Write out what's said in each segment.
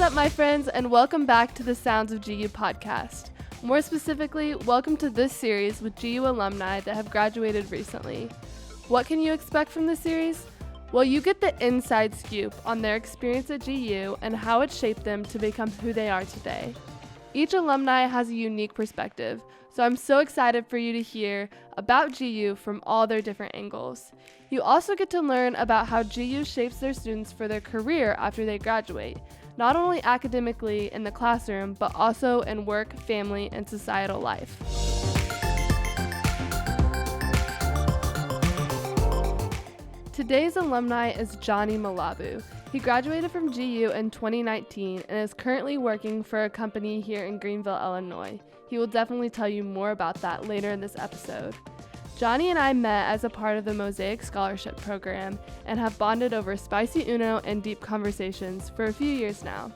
up, my friends, and welcome back to the Sounds of GU podcast. More specifically, welcome to this series with GU alumni that have graduated recently. What can you expect from this series? Well, you get the inside scoop on their experience at GU and how it shaped them to become who they are today. Each alumni has a unique perspective, so I'm so excited for you to hear about GU from all their different angles. You also get to learn about how GU shapes their students for their career after they graduate, not only academically in the classroom, but also in work, family, and societal life. Today's alumni is Johnny Milabu. He graduated from GU in 2019 and is currently working for a company here in Greenville, Illinois. He will definitely tell you more about that later in this episode. Johnny and I met as a part of the Mosaic Scholarship program and have bonded over spicy Uno and deep conversations for a few years now.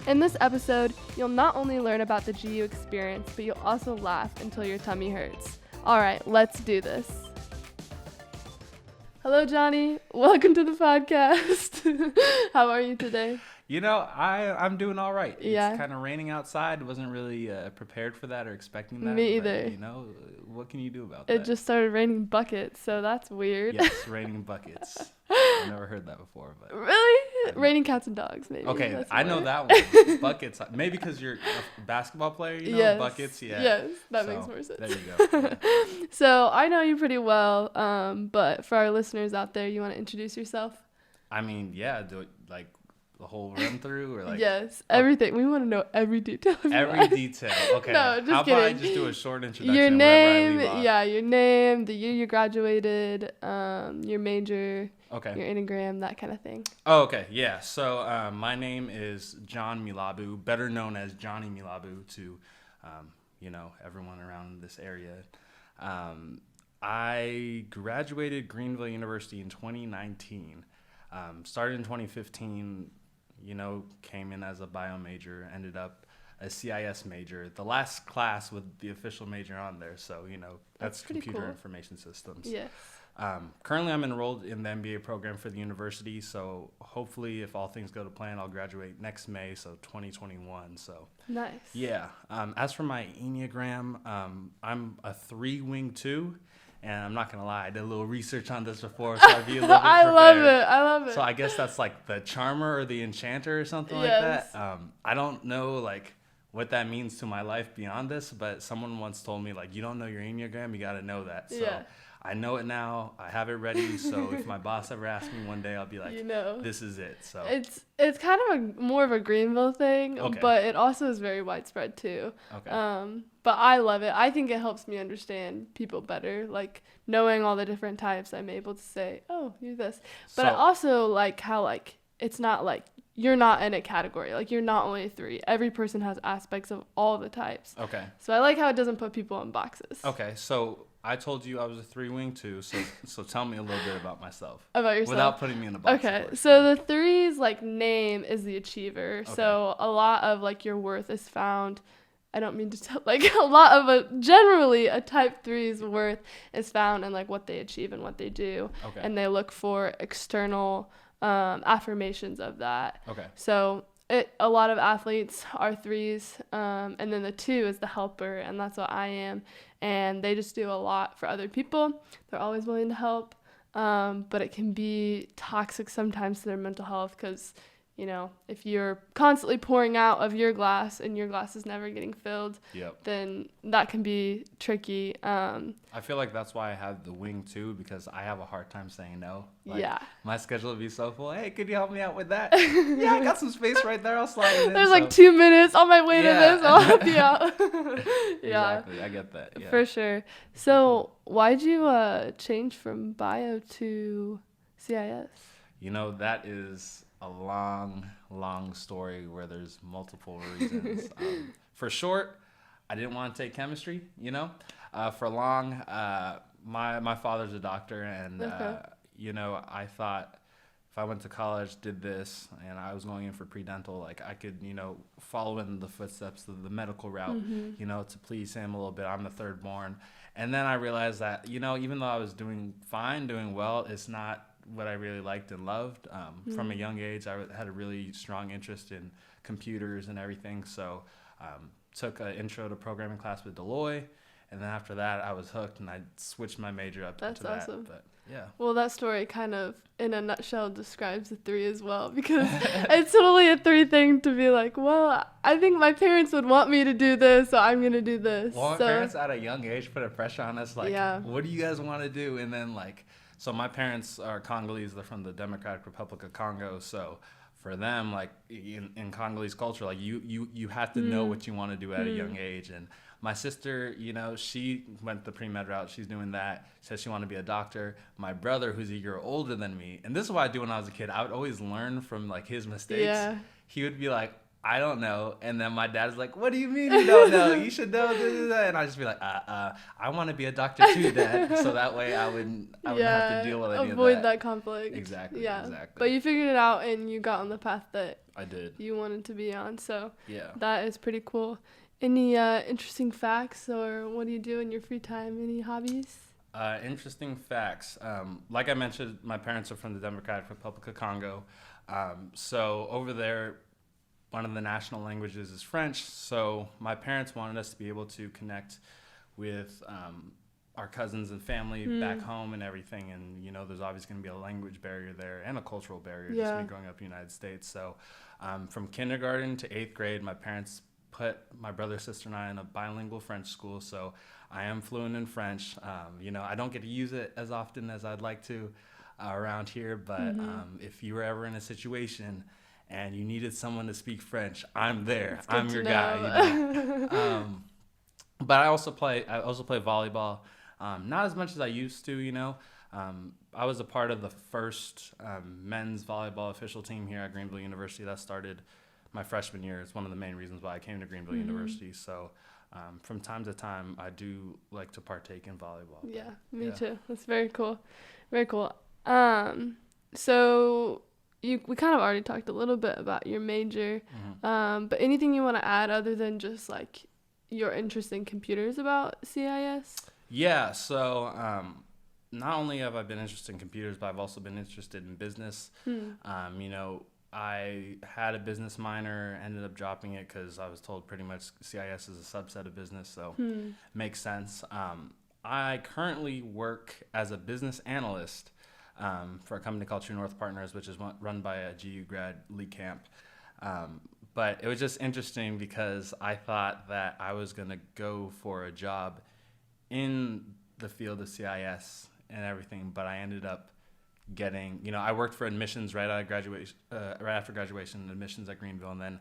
In this episode, you'll not only learn about the GU experience, but you'll also laugh until your tummy hurts. All right, let's do this. Hello, Johnny. Welcome to the podcast. How are you today? You know, I'm doing all right. Yeah. It's kind of raining outside. Wasn't really prepared for that or expecting that. Me either. But, you know, what can you do about that? It just started raining buckets, so that's weird. Yes, raining buckets. I've never heard that before. But Really? Raining cats and dogs, maybe. Okay, I know that one. Buckets. Maybe because you're a basketball player, you know? Yes. Buckets, yeah. Yes, that makes more sense. There you go. Yeah. So I know you pretty well, but for our listeners out there, you want to introduce yourself? I mean, yeah, do it like the whole run through or like yes, everything. We want to know every detail of your every life. detail. Okay. No, just How kidding. about I just do a short introduction? Your and name, wherever I leave off? yeah, your name, the year you graduated, your major, Okay. your Enneagram, that kind of thing. Oh, okay. Yeah. So my name is John Milabu, better known as Johnny Milabu to, everyone around this area. I graduated Greenville University in 2019. Started in 2015, came in as a bio major, ended up a CIS major. The last class with the official major on there. So, that's computer cool. information systems. Yes. Currently, I'm enrolled in the MBA program for the university, so hopefully, if all things go to plan, I'll graduate next May, so 2021. So Nice. yeah. As for my Enneagram, I'm a 3 wing 2, and I'm not gonna lie, I did a little research on this before, so I'd be a little bit I prepared. love it. So I guess that's like the charmer or the enchanter or something Yes. like that. I don't know what that means to my life beyond this, but someone once told me you don't know your Enneagram, you got to know that. So Yeah. I know it now. I have it ready. So if my boss ever asks me one day, I'll be like, this is it. So it's kind of more of a Greenville thing, Okay. but it also is very widespread too. Okay. But I love it. I think it helps me understand people better. Like knowing all the different types, I'm able to say, oh, you're this. But I also like how it's not like you're not in a category. Like you're not only a 3. Every person has aspects of all the types. Okay. So I like how it doesn't put people in boxes. Okay. So I told you I was a 3 wing 2. So tell me a little bit about myself. About yourself? Without putting me in a box. Okay. So the 3's name is the achiever. Okay. So a lot of your worth is found. I don't mean to tell, a lot of generally a type 3's worth is found in what they achieve and what they do. Okay. And they look for external affirmations of that. Okay. So a lot of athletes are 3's, and then the 2 is the helper, and that's what I am. And they just do a lot for other people. They're always willing to help, but it can be toxic sometimes to their mental health because, if you're constantly pouring out of your glass and your glass is never getting filled, Yep. then that can be tricky. I feel like that's why I have the wing 2, because I have a hard time saying no. Yeah. My schedule would be so full. Hey, could you help me out with that? Yeah, I got some space right there. I'll slide it in. There's 2 minutes on my way to this. I'll help you out. Yeah. Exactly. I get that. Yeah. For sure. So why'd you change from bio to CIS? That is a long story where there's multiple reasons. For short, I didn't want to take chemistry, for long. My father's a doctor, and I thought if I went to college, did this, and I was going in for pre-dental, I could, follow in the footsteps of the medical route, to please him a little bit. I'm the third born. And then I realized that, even though I was doing fine, doing well, it's not what I really liked and loved. From a young age, I had a really strong interest in computers and everything. So took an intro to programming class with Deloitte. And then after that, I was hooked, and I switched my major up That's to that. awesome. But yeah. Well, that story kind of, in a nutshell, describes the 3 as well, because it's totally a 3 thing to be like, well, I think my parents would want me to do this, so I'm going to do this. Well, my parents at a young age put a pressure on us, like, what do you guys want to do? And then, like, so my parents are Congolese. They're from the Democratic Republic of Congo. So for them, like, in Congolese culture, like, you have to know what you want to do at a young age. And my sister, you know, she went the pre-med route. She's doing that. Says she wanted to be a doctor. My brother, who's a year older than me, and this is what I do when I was a kid. I would always learn from, like, his mistakes. Yeah. He would be like, I don't know. And then my dad's like, what do you mean you don't know? You should know this. And I'd just be like, I want to be a doctor too, Dad. So that way I wouldn't have to deal with any of that. Avoid that conflict. Exactly. But you figured it out, and you got on the path that I did. You wanted to be on. So yeah, that is pretty cool. Any interesting facts, or what do you do in your free time? Any hobbies? Interesting facts. Like I mentioned, my parents are from the Democratic Republic of Congo. So over there, one of the national languages is French. So my parents wanted us to be able to connect with our cousins and family back home and everything. And, you know, there's obviously going to be a language barrier there and a cultural barrier just me growing up in the United States. So from kindergarten to 8th grade, my parents put my brother, sister, and I in a bilingual French school. So I am fluent in French. You know, I don't get to use it as often as I'd like to around here. But if you were ever in a situation and you needed someone to speak French, I'm there. I'm your guy. You know? But I also play volleyball. Not as much as I used to, you know. I was a part of the first men's volleyball official team here at Greenville University that started my freshman year. It's one of the main reasons why I came to Greenville University. So from time to time, I do like to partake in volleyball. Yeah, me too. That's very cool. Very cool. So we kind of already talked a little bit about your major, but anything you want to add other than just like your interest in computers about CIS? Yeah, so not only have I been interested in computers, but I've also been interested in business. You know, I had a business minor, ended up dropping it because I was told pretty much CIS is a subset of business, so makes sense. I currently work as a business analyst for a company called Tru North Partners, which is run by a GU grad, Lee Camp. But it was just interesting because I thought that I was going to go for a job in the field of CIS and everything, but I ended up getting, you know, I worked for admissions right after graduation, admissions at Greenville, and then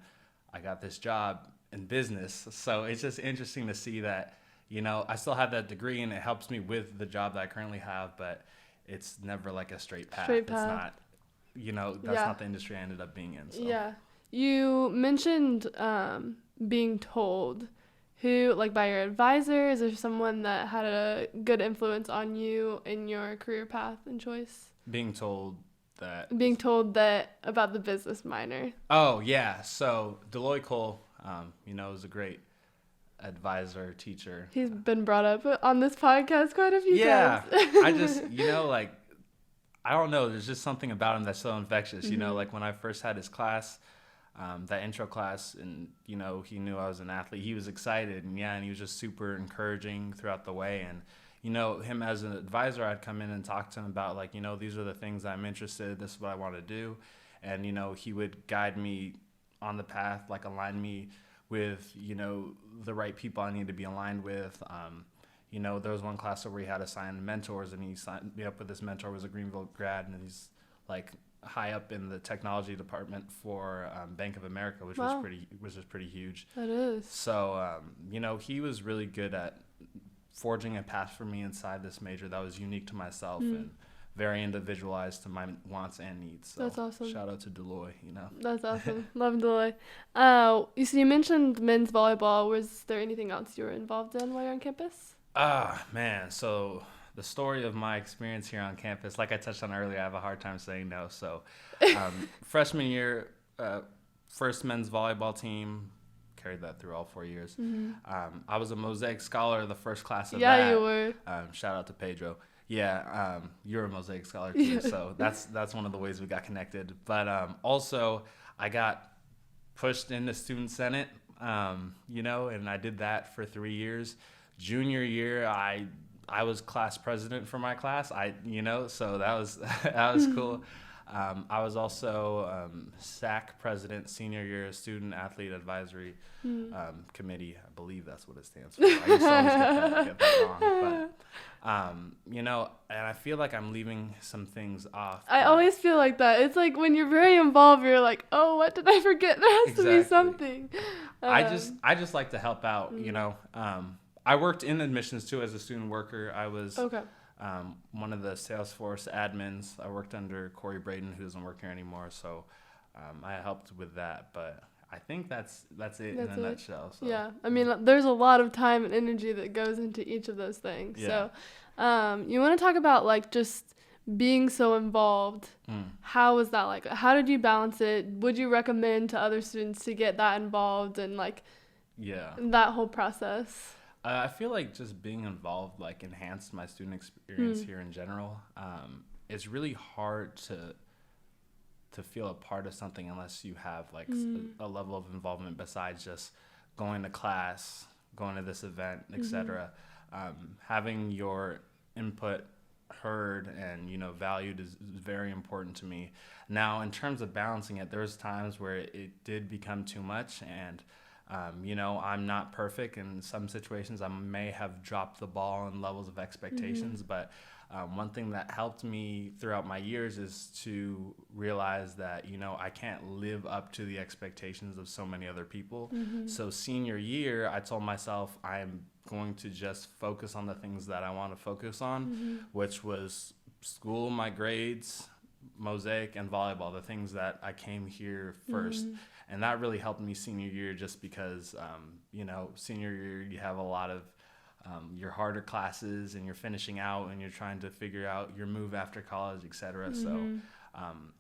I got this job in business. So it's just interesting to see that, you know, I still have that degree and it helps me with the job that I currently have, but it's never like a straight path. It's not, you know, that's not the industry I ended up being in. So. Yeah. You mentioned being told. Who, like, by your advisor? Is there someone that had a good influence on you in your career path and choice? Being told that about the business minor. Oh, yeah. So Deloitte Cole, you know, is a great advisor, teacher. He's been brought up on this podcast quite a few times. Yeah. I just, you know, like, I don't know. There's just something about him that's so infectious. You know, like when I first had his class, that intro class, and, you know, he knew I was an athlete. He was excited, and he was just super encouraging throughout the way. And, you know, him as an advisor, I'd come in and talk to him about, like, you know, these are the things I'm interested in. This is what I want to do. And, you know, he would guide me on the path, like align me with, you know, the right people I need to be aligned with. You know, there was one class where we had assigned mentors, and he signed me up with this mentor, was a Greenville grad, and he's like high up in the technology department for Bank of America, which was pretty huge. That is. So, you know, he was really good at forging a path for me inside this major that was unique to myself and very individualized to my wants and needs. So that's awesome. Shout out to Deloitte, you know. That's awesome. Love Deloitte. You mentioned men's volleyball. Was there anything else you were involved in while you're on campus? Man. So the story of my experience here on campus, like I touched on earlier, I have a hard time saying no. So freshman year, first men's volleyball team, carried that through all 4 years. I was a Mosaic Scholar the first class of that. Yeah, you were. Shout out to Pedro. Yeah, you're a Mosaic Scholar too, so that's one of the ways we got connected. But also, I got pushed into student senate, and I did that for 3 years. Junior year, I was class president for my class. So that was that was cool. I was also SAC president senior year, Student Athlete Advisory Committee. I believe that's what it stands for. I used to always get that wrong. But, and I feel like I'm leaving some things off. I always feel like that. It's like when you're very involved, you're like, oh, what did I forget? There has to be something. I just like to help out, I worked in admissions too as a student worker. I was one of the Salesforce admins. I worked under Corey Braden, who doesn't work here anymore. So I helped with that. But I think that's it in a nutshell. So. Yeah. I mean, there's a lot of time and energy that goes into each of those things. Yeah. So you want to talk about like just being so involved. How was that like? How did you balance it? Would you recommend to other students to get that involved and like that whole process? I feel like just being involved like enhanced my student experience here in general. It's really hard to feel a part of something unless you have like a level of involvement besides just going to class, going to this event, etc. Having your input heard and valued is very important to me. Now, in terms of balancing it, there's times where it did become too much, and I'm not perfect. In some situations, I may have dropped the ball in levels of expectations, but one thing that helped me throughout my years is to realize that, I can't live up to the expectations of so many other people. So senior year, I told myself I'm going to just focus on the things that I want to focus on, which was school, my grades, Mosaic, and volleyball, the things that I came here first. And that really helped me senior year just because, senior year you have a lot of your harder classes and you're finishing out and you're trying to figure out your move after college, etc. So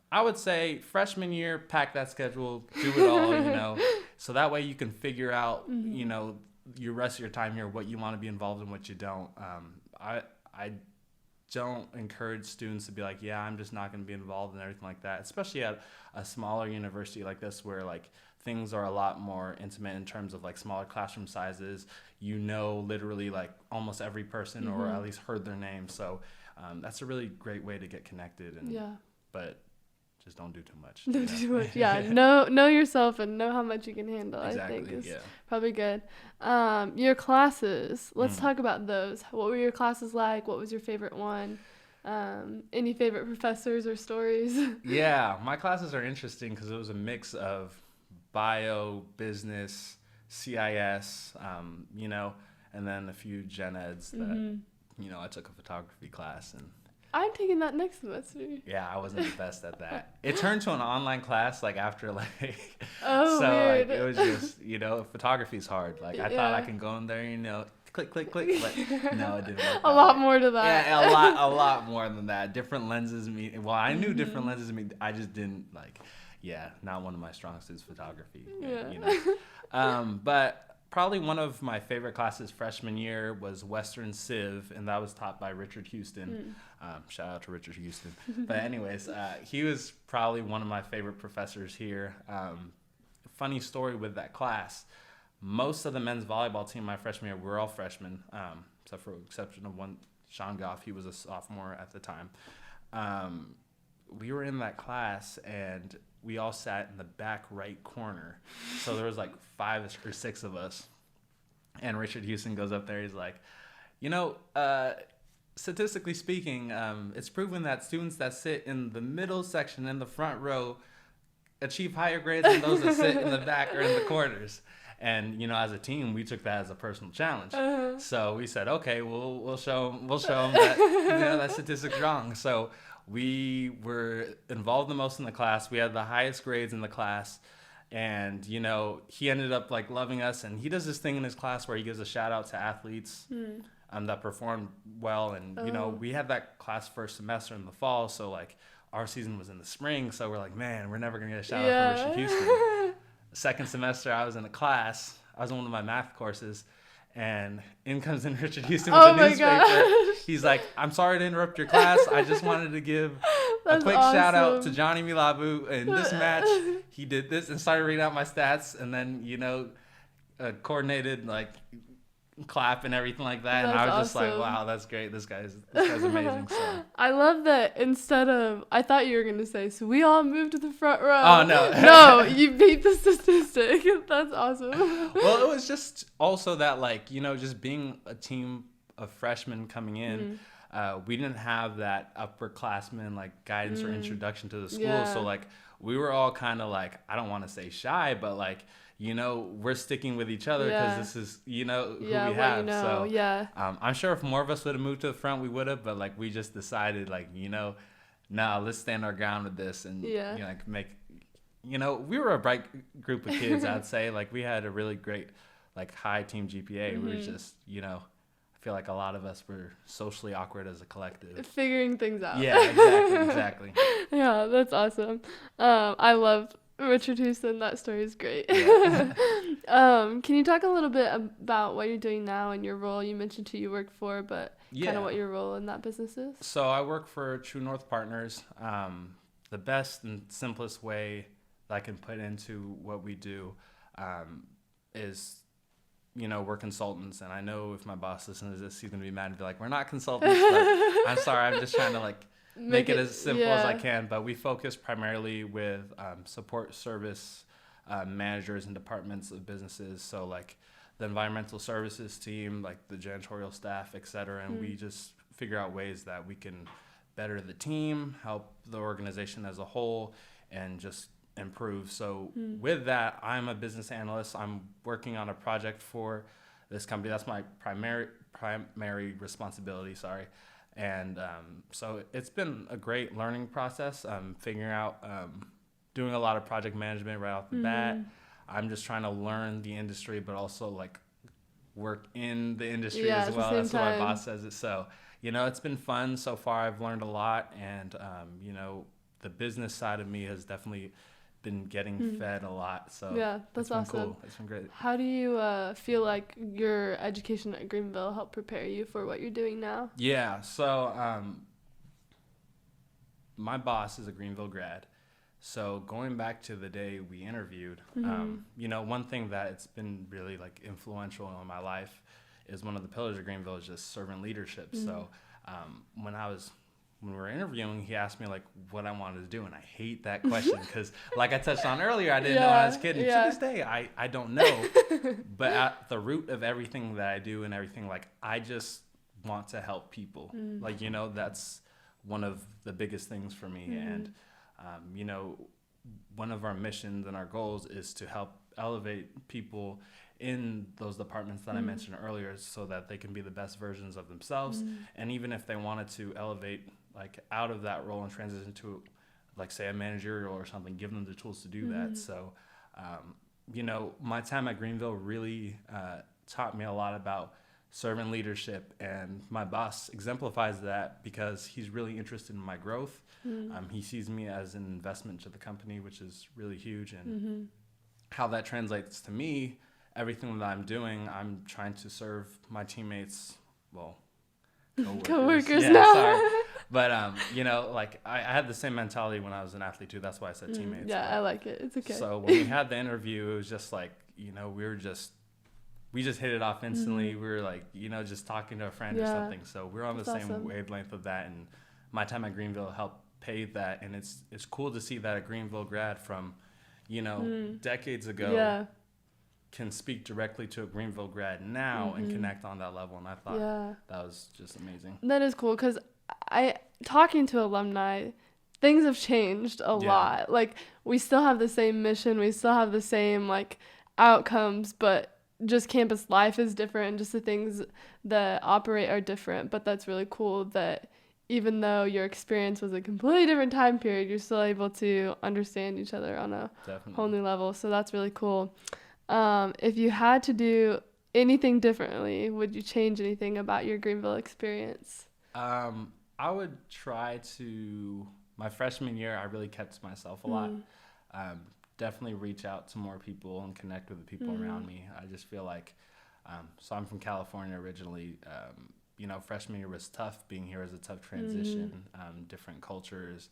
I would say freshman year, pack that schedule, do it all, so that way you can figure out, your rest of your time here, what you want to be involved in, what you don't. I don't encourage students to be like, I'm just not going to be involved in everything like that, especially at a smaller university like this where like things are a lot more intimate in terms of like smaller classroom sizes. Literally like almost every person or at least heard their name. So that's a really great way to get connected. But just don't do too much. Don't do too much. Yeah. know yourself and know how much you can handle. Exactly, I think is probably good. Your classes. Let's talk about those. What were your classes like? What was your favorite one? Any favorite professors or stories? Yeah, my classes are interesting because it was a mix of bio, business, CIS, and then a few gen eds that, I took a photography class and I'm taking that next semester. Yeah, I wasn't the best at that. It turned to an online class like after like weird. Like it was just, photography's hard. Like I thought I can go in there, click, but no, it didn't work. A lot more to that. Yeah, a lot more than that. Different lenses I knew different lenses I just didn't not one of my strong suits, photography. But probably one of my favorite classes freshman year was Western Civ, and that was taught by Richard Houston. Shout out to Richard Houston. But anyways, he was probably one of my favorite professors here. Funny story with that class. Most of the men's volleyball team my freshman year were all freshmen, except for exception of one, Sean Goff. He was a sophomore at the time. We were in that class, and we all sat in the back right corner. So there was like 5 or 6 of us. And Richard Houston goes up there. He's like, statistically speaking, it's proven that students that sit in the middle section in the front row achieve higher grades than those that sit in the back or in the corners. And, as a team, we took that as a personal challenge. So we said, okay, we'll show them that, that statistic's wrong. So we were involved the most in the class. We had the highest grades in the class. And, he ended up like loving us. And he does this thing in his class where he gives a shout out to athletes that performed well. And, we had that class first semester in the fall. So like our season was in the spring. So we're like, man, we're never going to get a shout out from Richard Houston. Second semester, I was in a class. I was in one of my math courses. And in comes in Richard Houston with the newspaper. Gosh. He's like, I'm sorry to interrupt your class. I just wanted to give a quick shout out to Johnny Milabu. In this match, he did this, and started reading out my stats, and then, coordinated like clap and everything like that. And I was just like, wow, that's great. This guy's amazing. So I love that instead of, I thought you were going to say, so we all moved to the front row. Oh, no. No, you beat the statistic. That's awesome. Well, it was just also that, like, just being a team of freshmen coming in, we didn't have that upperclassman, like, guidance or introduction to the school. Yeah. So, like, we were all kind of, like, I don't want to say shy, but, like, we're sticking with each other because this is, who we have. So I'm sure if more of us would have moved to the front, we would have. But, like, we just decided, like, nah, let's stand our ground with this and, we were a bright group of kids, I'd say. Like, we had a really great, like, high team GPA. We were just, I feel like a lot of us were socially awkward as a collective. Figuring things out. Yeah, exactly. Yeah, that's awesome. I love Richard Houston. That story is great. Yeah. Can you talk a little bit about what you're doing now and your role? You mentioned who you work for, but kind of what your role in that business is. So I work for Tru North Partners. The best and simplest way that I can put into what we do is, we're consultants. And I know if my boss listens to this, he's going to be mad and be like, we're not consultants. But I'm sorry. I'm just trying to, like, make it as simple as I can. But we focus primarily with support service managers and departments of businesses. So, like, the environmental services team, like the janitorial staff, et cetera. And we just figure out ways that we can better the team, help the organization as a whole, and just improve. So with that, I'm a business analyst. I'm working on a project for this company. That's my primary responsibility, And so it's been a great learning process. Figuring out, doing a lot of project management right off the bat. I'm just trying to learn the industry, but also, like, work in the industry as well. That's what my boss says it. So, it's been fun so far. I've learned a lot. And, the business side of me has definitely been getting fed a lot. So yeah, that's awesome. Cool. It's been great. How do you feel like your education at Greenville helped prepare you for what you're doing now? Yeah. So my boss is a Greenville grad. So going back to the day we interviewed, one thing that it's been really, like, influential in my life is one of the pillars of Greenville is just servant leadership. So when we were interviewing, he asked me, like, what I wanted to do, and I hate that question because, like I touched on earlier, I didn't know when I was a kid. And to this day, I don't know. But at the root of everything that I do and everything, like, I just want to help people. Like, that's one of the biggest things for me. And, one of our missions and our goals is to help elevate people in those departments that I mentioned earlier so that they can be the best versions of themselves. And even if they wanted to elevate, like, out of that role and transition to, like, say, a managerial or something, give them the tools to do that. So, my time at Greenville really taught me a lot about servant leadership, and my boss exemplifies that because he's really interested in my growth. He sees me as an investment to the company, which is really huge. And how that translates to me, everything that I'm doing, I'm trying to serve my teammates, well, coworkers yeah, now. Sorry. But, like, I had the same mentality when I was an athlete, too. That's why I said teammates. Yeah, I like it. It's okay. So when we had the interview, it was just like, we just hit it off instantly. We were like, just talking to a friend or something. So we're on the same wavelength of that. And my time at Greenville helped pave that. And it's cool to see that a Greenville grad from, decades ago can speak directly to a Greenville grad now and connect on that level. And I thought that was just amazing. That is cool because talking to alumni, things have changed a lot. Like, we still have the same mission. We still have the same, like, outcomes, but just campus life is different and just the things that operate are different. But that's really cool that even though your experience was a completely different time period, you're still able to understand each other on a whole new level. So that's really cool. If you had to do anything differently, would you change anything about your Greenville experience? I would try to, my freshman year, I really kept to myself a lot. Definitely reach out to more people and connect with the people around me. I just feel like So I'm from California originally. Freshman year was tough. Being here was a tough transition. Different cultures,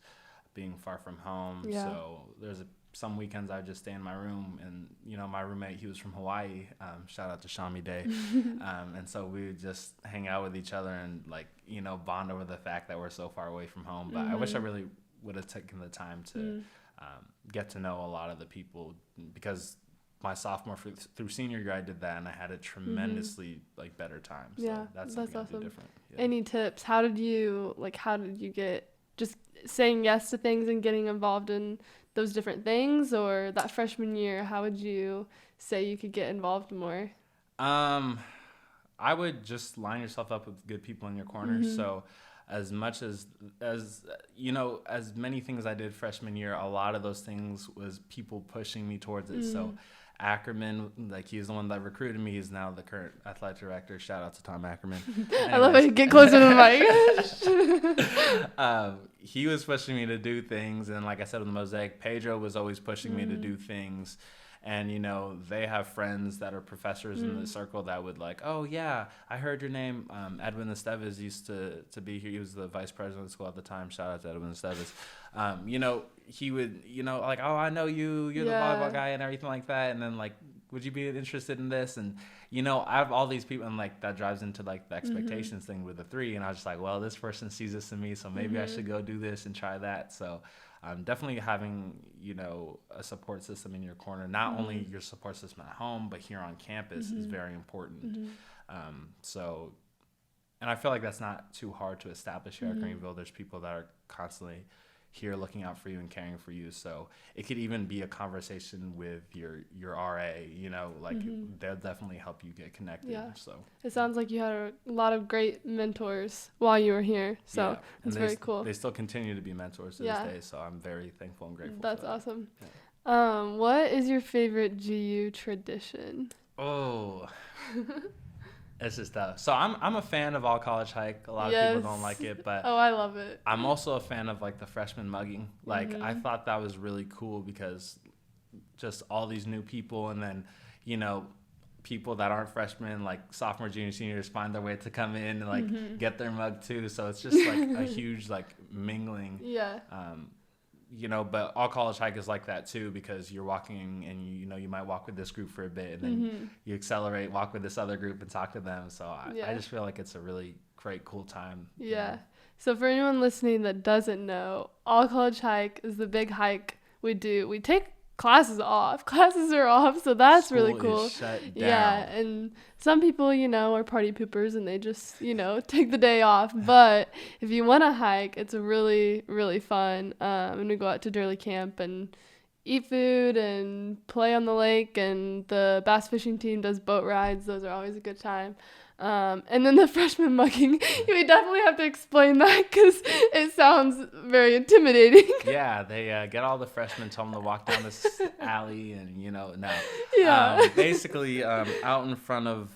being far from home. Yeah. So some weekends I would just stay in my room, and my roommate, he was from Hawaii. Shout out to Shami Day. And so we would just hang out with each other and bond over the fact that we're so far away from home. But I wish I really would have taken the time to get to know a lot of the people, because my sophomore through senior year I did that, and I had a tremendously better time. So that's awesome. Different. Yeah. Any tips? How did you get just saying yes to things and getting involved in those different things? Or that freshman year, how would you say you could get involved more? I would just line yourself up with good people in your corner. So as much as many things I did freshman year, a lot of those things was people pushing me towards it. So Ackerman, he's the one that recruited me. He's now the current athletic director. Shout out to Tom Ackerman. I love it. Get closer to the mic. He was pushing me to do things, and like I said with the Mosaic, Pedro was always pushing me to do things. And they have friends that are professors in the circle that would oh yeah, I heard your name. Edwin Esteves used to be here. He was the vice president of the school at the time. Shout out to Edwin Esteves. He would oh, I know you're the volleyball guy and everything like that. And then would you be interested in this? And I have all these people, and that drives into the expectations thing with the 3. And I was just well, this person sees this in me, so maybe I should go do this and try that. So definitely having, a support system in your corner, not only your support system at home, but here on campus is very important. And I feel like that's not too hard to establish here at Greenville. There's people that are constantly here looking out for you and caring for you. So it could even be a conversation with your RA, they'll definitely help you get connected. Yeah. So it sounds like you had a lot of great mentors while you were here. So it's very cool. They still continue to be mentors to this day. So I'm very thankful and grateful. That's for that. awesome. Yeah. What is your favorite GU tradition? Oh, it's just tough. So I'm a fan of All College Hike. A lot of people don't like it, but I love it. I'm also a fan of the freshman mugging. I thought that was really cool, because just all these new people, and then people that aren't freshmen, sophomore, junior, seniors, find their way to come in and get their mug too. So it's just a huge mingling. Yeah. But All College Hike is like that too, because you're walking and you might walk with this group for a bit, and then you accelerate, walk with this other group and talk to them. So I just feel like it's a really great, cool time. Yeah. So for anyone listening that doesn't know, All College Hike is the big hike we do. We take classes off. Classes are off, so that's School really cool. is shut down. Yeah, and some people, are party poopers and they just, take the day off. But if you want to hike, it's really, really fun. And we go out to Durley Camp and eat food and play on the lake, and the bass fishing team does boat rides. Those are always a good time. And then the freshman mugging, we definitely have to explain that, because it sounds very intimidating. Yeah, they get all the freshmen, tell them to walk down this alley, and Yeah. basically out in front of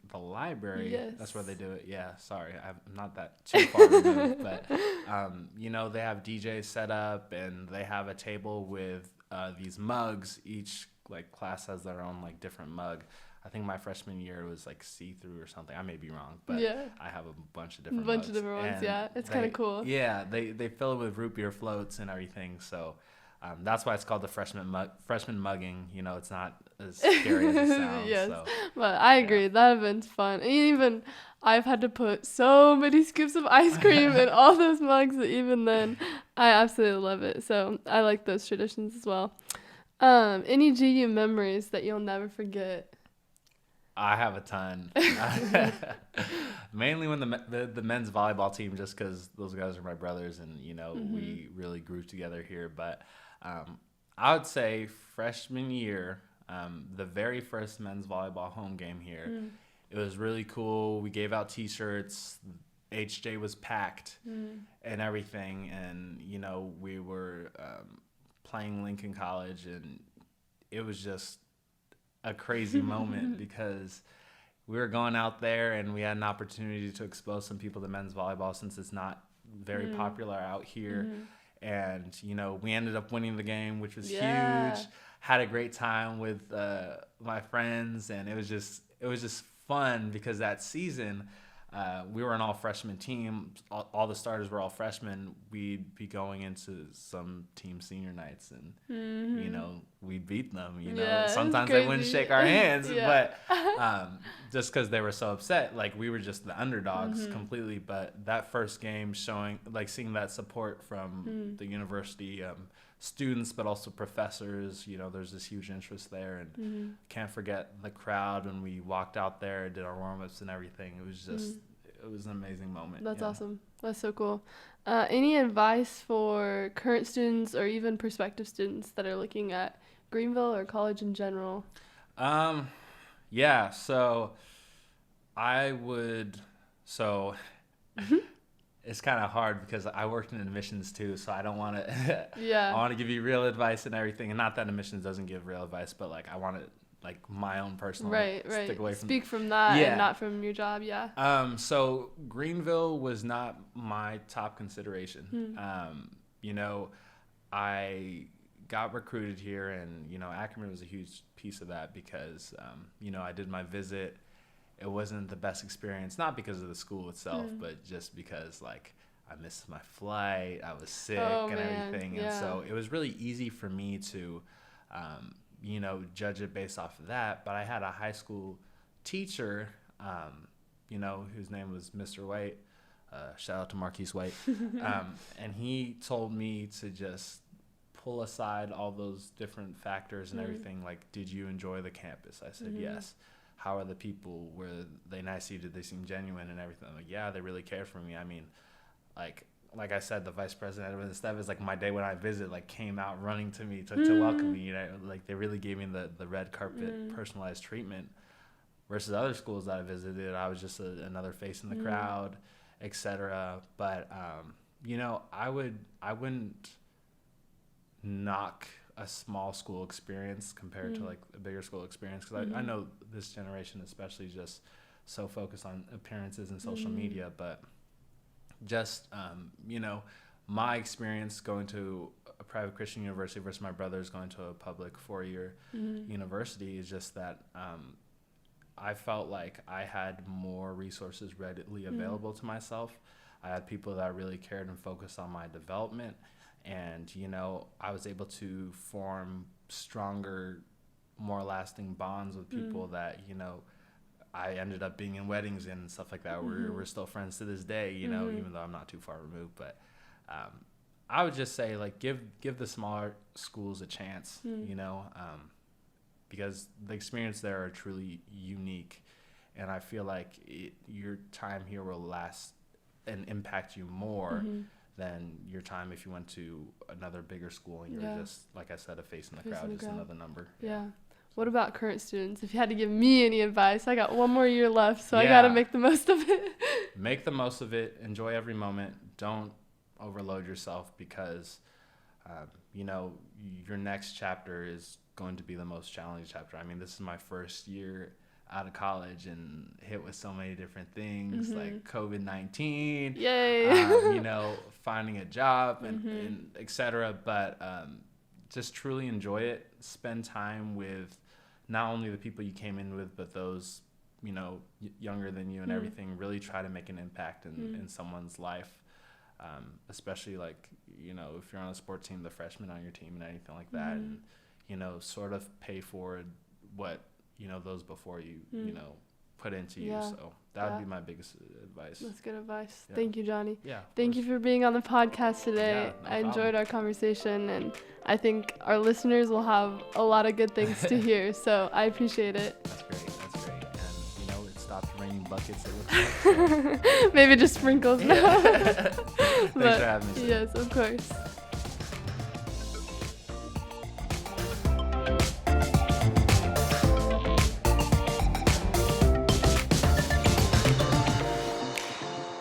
the library. Yes. That's where they do it. Yeah, sorry, I'm not that too far removed, but they have DJs set up, and they have a table with these mugs. Each class has their own different mug. I think my freshman year was see-through or something. I may be wrong, but I have a bunch of different mugs. Ones, yeah. It's kind of cool. Yeah, they fill it with root beer floats and everything. So that's why it's called the freshman mugging. It's not as scary as it sounds. Yes, so, but I agree. That event's fun. And even I've had to put so many scoops of ice cream in all those mugs that even then, I absolutely love it. So I like those traditions as well. Any GU memories that you'll never forget? I have a ton. Mainly when the men's volleyball team, just because those guys are my brothers, and we really grew together here. But I would say freshman year, the very first men's volleyball home game here, it was really cool. We gave out T-shirts. HJ was packed and everything, and we were playing Lincoln College, and it was just a crazy moment, because we were going out there and we had an opportunity to expose some people to men's volleyball, since it's not very popular out here. And we ended up winning the game, which was huge. Had a great time with my friends, and it was just it was just fun because that season, we were an all freshman team. All the starters were all freshmen. We'd be going into some team senior nights, and you know, we'd beat them. You know, sometimes they wouldn't shake our hands, but just because they were so upset, like we were just the underdogs completely. But that first game, seeing that support from the university students, but also professors, you know, there's this huge interest there, and can't forget the crowd when we walked out there, did our warm-ups and everything. It was just, it was an amazing moment. That's awesome. That's so cool. Any advice for current students or even prospective students that are looking at Greenville or college in general? Yeah, so I would, it's kind of hard because I worked in admissions too, so I don't want to. I want to give you real advice and everything, and not that admissions doesn't give real advice, but like I want to, like my own personal. Stick away Speak from that and not from your job. So Greenville was not my top consideration. You know, I got recruited here, and you know, Ackerman was a huge piece of that because you know, I did my visit. It wasn't the best experience, not because of the school itself, but just because like I missed my flight, I was sick everything. And so it was really easy for me to, you know, judge it based off of that. But I had a high school teacher, you know, whose name was Mr. White. Shout out to Marquise White. And he told me to just pull aside all those different factors and everything. Like, did you enjoy the campus? I said, yes. How are the people? Were they nice to you? Did they seem genuine and everything? I'm like, yeah, they really cared for me. I mean, like I said, the vice president and stuff is like my day when I visit, like came out running to me to welcome me. You know, like they really gave me the red carpet personalized treatment. Versus other schools that I visited, I was just another face in the crowd, etc. But you know, I wouldn't knock a small school experience compared to like a bigger school experience, because I know this generation especially just so focused on appearances and social media, but just you know, my experience going to a private Christian university versus my brothers going to a public 4-year university is just that I felt like I had more resources readily available to myself. I had people that really cared and focused on my development. And, you know, I was able to form stronger, more lasting bonds with people that, you know, I ended up being in weddings and stuff like that. We're still friends to this day, you know, even though I'm not too far removed. But I would just say, like, give the smaller schools a chance, you know, because the experience there are truly unique. And I feel like your time here will last and impact you more than your time if you went to another bigger school and you're just, like I said, a face in the crowd, just another number. What about current students? If you had to give me any advice, I got one more year left, so I got to make the most of it. Make the most of it. Enjoy every moment. Don't overload yourself because, you know, your next chapter is going to be the most challenging chapter. I mean, this is my first year out of college and hit with so many different things like COVID-19, you know, finding a job and et cetera. But just truly enjoy it. Spend time with not only the people you came in with, but those, you know, younger than you and everything. Really try to make an impact in someone's life, especially like, you know, if you're on a sports team, the freshmen on your team and anything like that. And, you know, sort of pay forward what, you know, those before you, you know, put into you. So that would be my biggest advice. That's good advice. Thank you, Johnny. Thank you for being on the podcast today. I enjoyed our conversation, and I think our listeners will have a lot of good things to hear. So I appreciate it. That's great. And, you know, it stopped raining buckets. It looks like. Maybe just sprinkles now. Thanks for having me. Yes, of course.